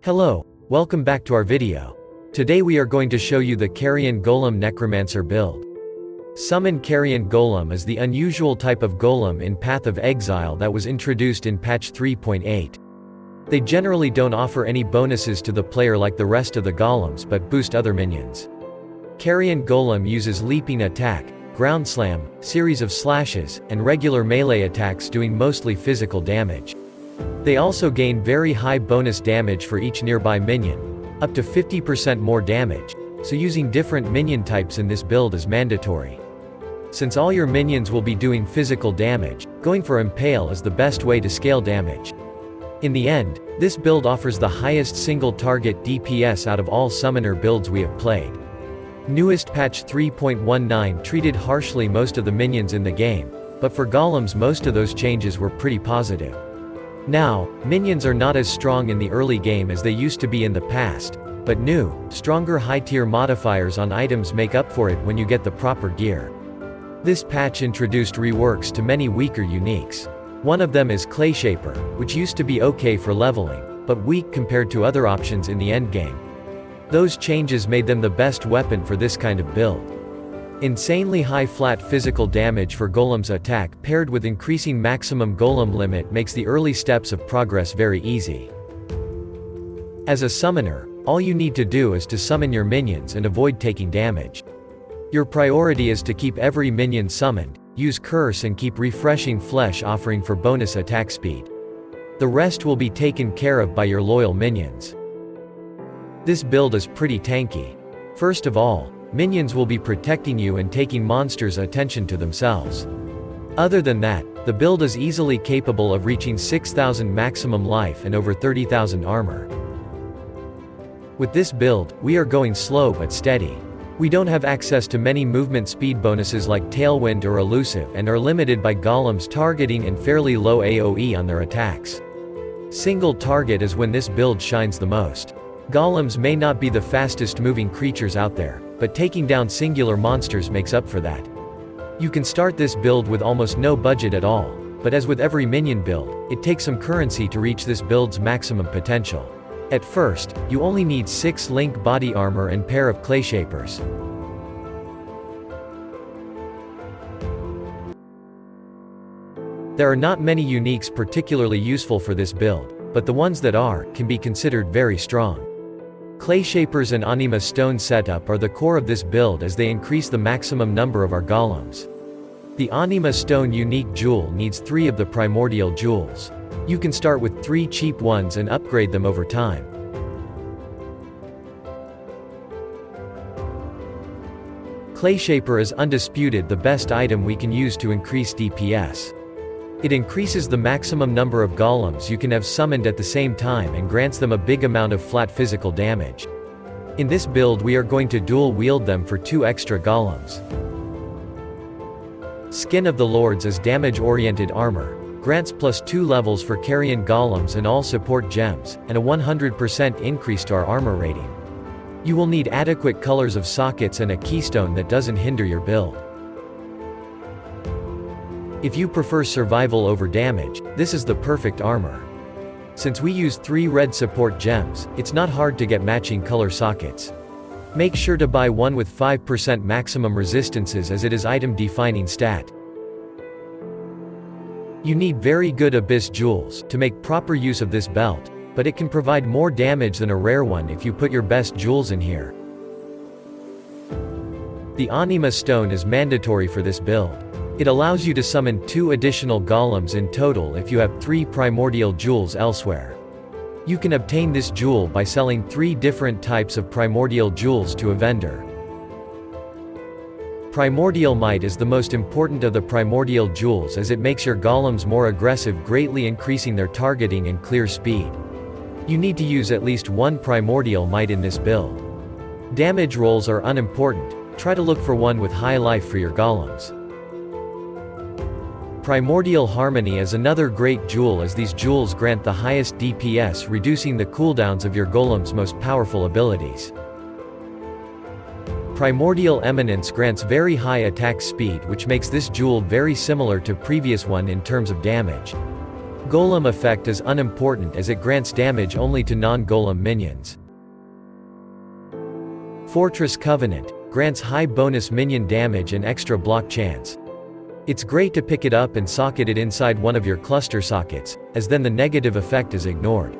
Hello, welcome back to our video. Today we are going to show you the Carrion Golem Necromancer build. Summon Carrion Golem is the unusual type of golem in Path of Exile that was introduced in patch 3.8. They generally don't offer any bonuses to the player like the rest of the golems but boost other minions. Carrion Golem uses leaping attack, ground slam, series of slashes, and regular melee attacks doing mostly physical damage. They also gain very high bonus damage for each nearby minion, up to 50% more damage, so using different minion types in this build is mandatory. Since all your minions will be doing physical damage, going for Impale is the best way to scale damage. In the end, this build offers the highest single target DPS out of all summoner builds we have played. Newest patch 3.19 treated harshly most of the minions in the game, but for golems most of those changes were pretty positive. Now, minions are not as strong in the early game as they used to be in the past, but new, stronger high-tier modifiers on items make up for it when you get the proper gear. This patch introduced reworks to many weaker uniques. One of them is Clayshaper, which used to be okay for leveling, but weak compared to other options in the endgame. Those changes made them the best weapon for this kind of build. Insanely high flat physical damage for Golem's attack paired with increasing maximum Golem limit makes the early steps of progress very easy. As a summoner, all you need to do is to summon your minions and avoid taking damage. Your priority is to keep every minion summoned, use curse and keep refreshing flesh offering for bonus attack speed. The rest will be taken care of by your loyal minions. This build is pretty tanky. First of all, minions will be protecting you and taking monsters' attention to themselves. Other than that, the build is easily capable of reaching 6,000 maximum life and over 30,000 armor. With this build, we are going slow but steady. We don't have access to many movement speed bonuses like Tailwind or Elusive and are limited by golems targeting and fairly low AoE on their attacks. Single target is when this build shines the most. Golems may not be the fastest moving creatures out there, but taking down singular monsters makes up for that. You can start this build with almost no budget at all, but as with every minion build, it takes some currency to reach this build's maximum potential. At first, you only need 6 link body armor and pair of Clayshapers. There are not many uniques particularly useful for this build, but the ones that are, can be considered very strong. Clayshapers and Anima Stone setup are the core of this build as they increase the maximum number of our golems. The Anima Stone unique jewel needs 3 of the primordial jewels. You can start with 3 cheap ones and upgrade them over time. Clayshaper is undisputed the best item we can use to increase DPS. It increases the maximum number of golems you can have summoned at the same time and grants them a big amount of flat physical damage. In this build we are going to dual wield them for 2 extra golems. Skin of the Lords is damage-oriented armor, grants +2 levels for Carrion golems and all support gems, and a 100% increase to our armor rating. You will need adequate colors of sockets and a keystone that doesn't hinder your build. If you prefer survival over damage, this is the perfect armor. Since we use 3 red support gems, it's not hard to get matching color sockets. Make sure to buy one with 5% maximum resistances as it is item defining stat. You need very good Abyss jewels to make proper use of this belt, but it can provide more damage than a rare one if you put your best jewels in here. The Anima Stone is mandatory for this build. It allows you to summon 2 additional golems in total if you have 3 primordial jewels elsewhere. You can obtain this jewel by selling 3 different types of primordial jewels to a vendor. Primordial Might is the most important of the primordial jewels as it makes your golems more aggressive, greatly increasing their targeting and clear speed. You need to use at least 1 primordial might in this build. Damage rolls are unimportant, try to look for one with high life for your golems. Primordial Harmony is another great jewel as these jewels grant the highest DPS, reducing the cooldowns of your golem's most powerful abilities. Primordial Eminence grants very high attack speed which makes this jewel very similar to previous one in terms of damage. Golem effect is unimportant as it grants damage only to non-golem minions. Fortress Covenant grants high bonus minion damage and extra block chance. It's great to pick it up and socket it inside one of your cluster sockets, as then the negative effect is ignored.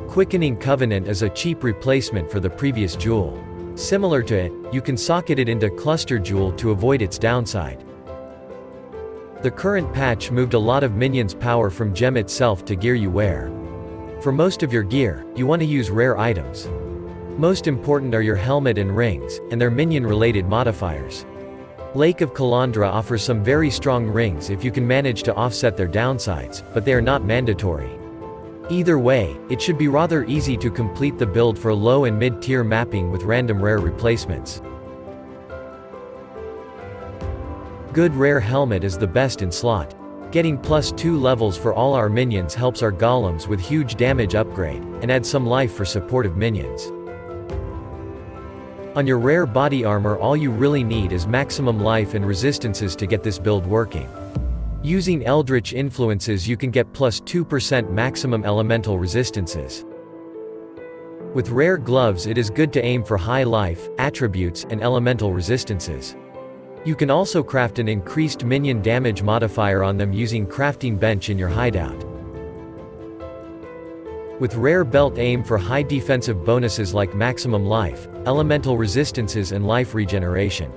Quickening Covenant is a cheap replacement for the previous jewel. Similar to it, you can socket it into Cluster Jewel to avoid its downside. The current patch moved a lot of minions' power from gem itself to gear you wear. For most of your gear, you want to use rare items. Most important are your helmet and rings, and their minion-related modifiers. Lake of Calandra offers some very strong rings if you can manage to offset their downsides, but they are not mandatory. Either way, it should be rather easy to complete the build for low and mid-tier mapping with random rare replacements. Good rare helmet is the best in slot. Getting +2 levels for all our minions helps our golems with huge damage upgrade, and adds some life for supportive minions. On your rare body armor, all you really need is maximum life and resistances to get this build working. Using Eldritch influences you can get +2% maximum elemental resistances. With rare gloves it is good to aim for high life, attributes, and elemental resistances. You can also craft an increased minion damage modifier on them using crafting bench in your hideout. With rare belt aim for high defensive bonuses like maximum life, elemental resistances and life regeneration.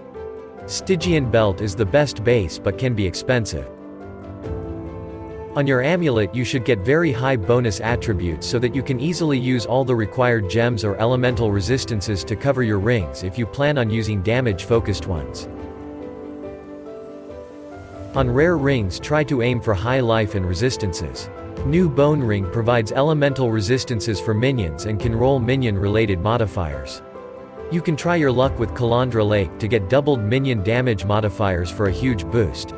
Stygian belt is the best base but can be expensive. On your amulet you should get very high bonus attributes so that you can easily use all the required gems or elemental resistances to cover your rings if you plan on using damage-focused ones. On rare rings try to aim for high life and resistances. New Bone Ring provides elemental resistances for minions and can roll minion-related modifiers. You can try your luck with Calandra Lake to get doubled minion damage modifiers for a huge boost.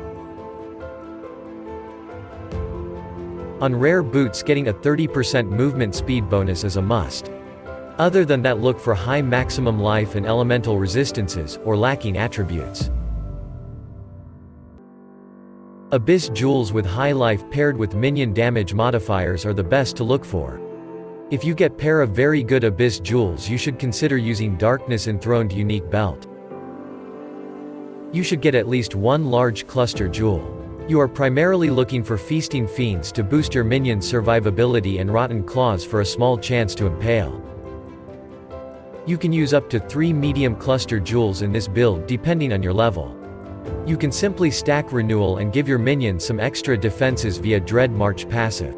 On rare boots getting a 30% movement speed bonus is a must. Other than that look for high maximum life and elemental resistances, or lacking attributes. Abyss jewels with high life paired with minion damage modifiers are the best to look for. If you get pair of very good Abyss jewels you should consider using Darkness Enthroned Unique Belt. You should get at least one large cluster jewel. You are primarily looking for Feasting Fiends to boost your minions' survivability and Rotten Claws for a small chance to impale. You can use up to 3 medium cluster jewels in this build depending on your level. You can simply stack Renewal and give your minions some extra defenses via Dread March passive.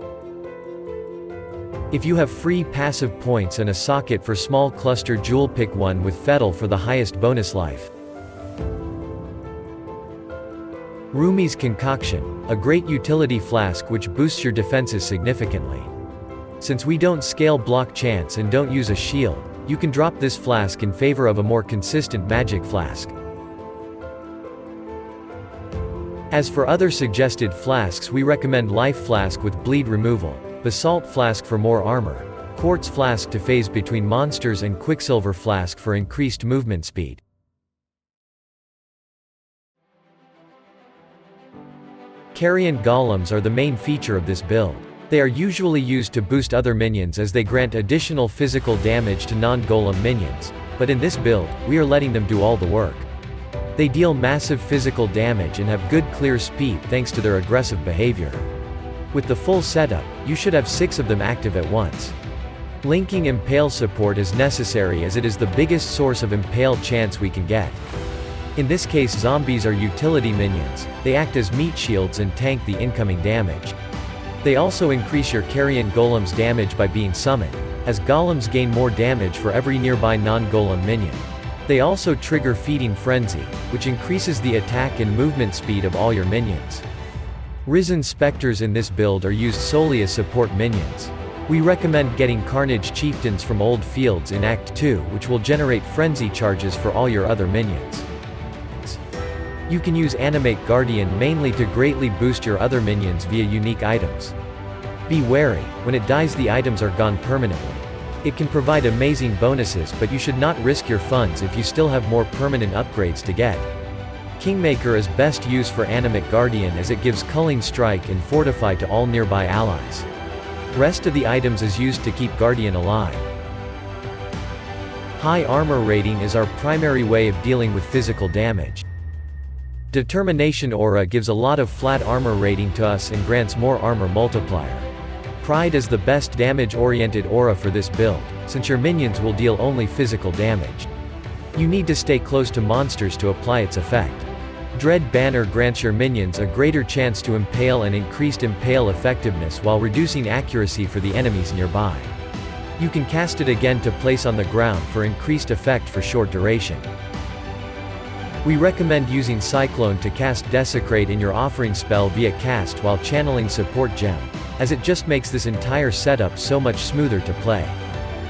If you have free passive points and a socket for small cluster jewel, pick one with Fettle for the highest bonus life. Rumi's Concoction, a great utility flask which boosts your defenses significantly. Since we don't scale block chance and don't use a shield, you can drop this flask in favor of a more consistent magic flask. As for other suggested flasks, we recommend Life Flask with bleed removal, Basalt Flask for more armor, Quartz Flask to phase between monsters, and Quicksilver Flask for increased movement speed. Carrion golems are the main feature of this build. They are usually used to boost other minions as they grant additional physical damage to non-golem minions, but in this build, we are letting them do all the work. They deal massive physical damage and have good clear speed thanks to their aggressive behavior. With the full setup, you should have 6 of them active at once. Linking Impale support is necessary as it is the biggest source of impale chance we can get. In this case zombies are utility minions, they act as meat shields and tank the incoming damage. They also increase your Carrion golem's damage by being summoned, as golems gain more damage for every nearby non-golem minion. They also trigger Feeding Frenzy, which increases the attack and movement speed of all your minions. Risen Spectres in this build are used solely as support minions. We recommend getting Carnage Chieftains from Old Fields in Act 2, which will generate frenzy charges for all your other minions. You can use Animate Guardian mainly to greatly boost your other minions via unique items. Be wary, when it dies the items are gone permanently. It can provide amazing bonuses, but you should not risk your funds if you still have more permanent upgrades to get. Kingmaker is best used for Animate Guardian as it gives Culling Strike and Fortify to all nearby allies. Rest of the items is used to keep Guardian alive. High armor rating is our primary way of dealing with physical damage. Determination Aura gives a lot of flat armor rating to us and grants more armor multiplier. Pride is the best damage-oriented aura for this build, since your minions will deal only physical damage. You need to stay close to monsters to apply its effect. Dread Banner grants your minions a greater chance to impale and increased impale effectiveness while reducing accuracy for the enemies nearby. You can cast it again to place on the ground for increased effect for short duration. We recommend using Cyclone to cast Desecrate in your offering spell via cast while channeling Support Gem, as it just makes this entire setup so much smoother to play.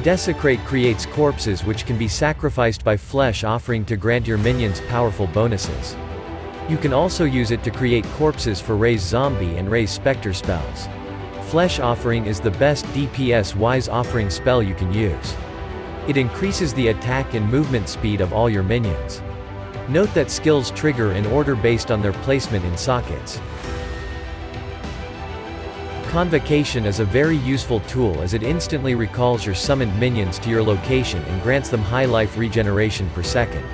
Desecrate creates corpses which can be sacrificed by Flesh Offering to grant your minions powerful bonuses. You can also use it to create corpses for Raise Zombie and Raise Spectre spells. Flesh Offering is the best DPS-wise offering spell you can use. It increases the attack and movement speed of all your minions. Note that skills trigger in order based on their placement in sockets. Convocation is a very useful tool as it instantly recalls your summoned minions to your location and grants them high life regeneration per second.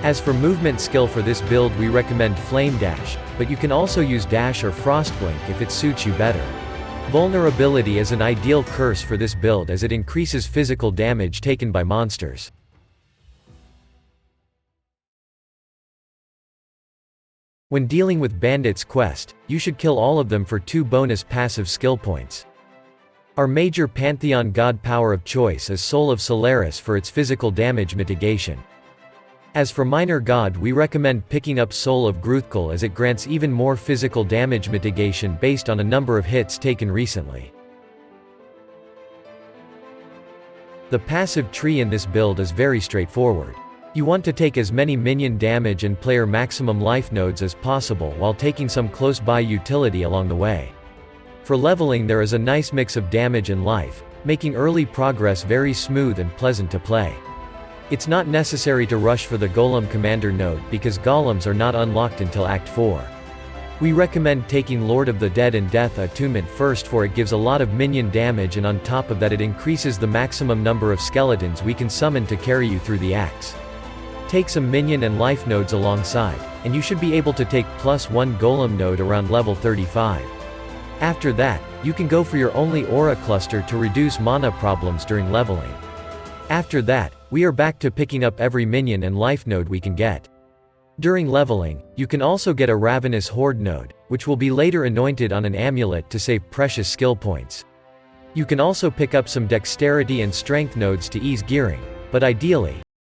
As for movement skill for this build, we recommend Flame Dash, but you can also use Dash or Frostblink if it suits you better. Vulnerability is an ideal curse for this build as it increases physical damage taken by monsters. When dealing with Bandits quest, you should kill all of them for 2 bonus passive skill points. Our major Pantheon god power of choice is Soul of Solaris for its physical damage mitigation. As for minor god, we recommend picking up Soul of Gruthkul as it grants even more physical damage mitigation based on a number of hits taken recently. The passive tree in this build is very straightforward. You want to take as many minion damage and player maximum life nodes as possible while taking some close-by utility along the way. For leveling, there is a nice mix of damage and life, making early progress very smooth and pleasant to play. It's not necessary to rush for the Golem Commander node because Golems are not unlocked until Act 4. We recommend taking Lord of the Dead and Death Attunement first, for it gives a lot of minion damage and on top of that it increases the maximum number of skeletons we can summon to carry you through the acts. Take some minion and life nodes alongside, and you should be able to take +1 Golem node around level 35. After that, you can go for your only aura cluster to reduce mana problems during leveling. After that, we are back to picking up every minion and life node we can get. During leveling, you can also get a Ravenous Horde node, which will be later anointed on an amulet to save precious skill points. You can also pick up some dexterity and strength nodes to ease gearing, but ideally,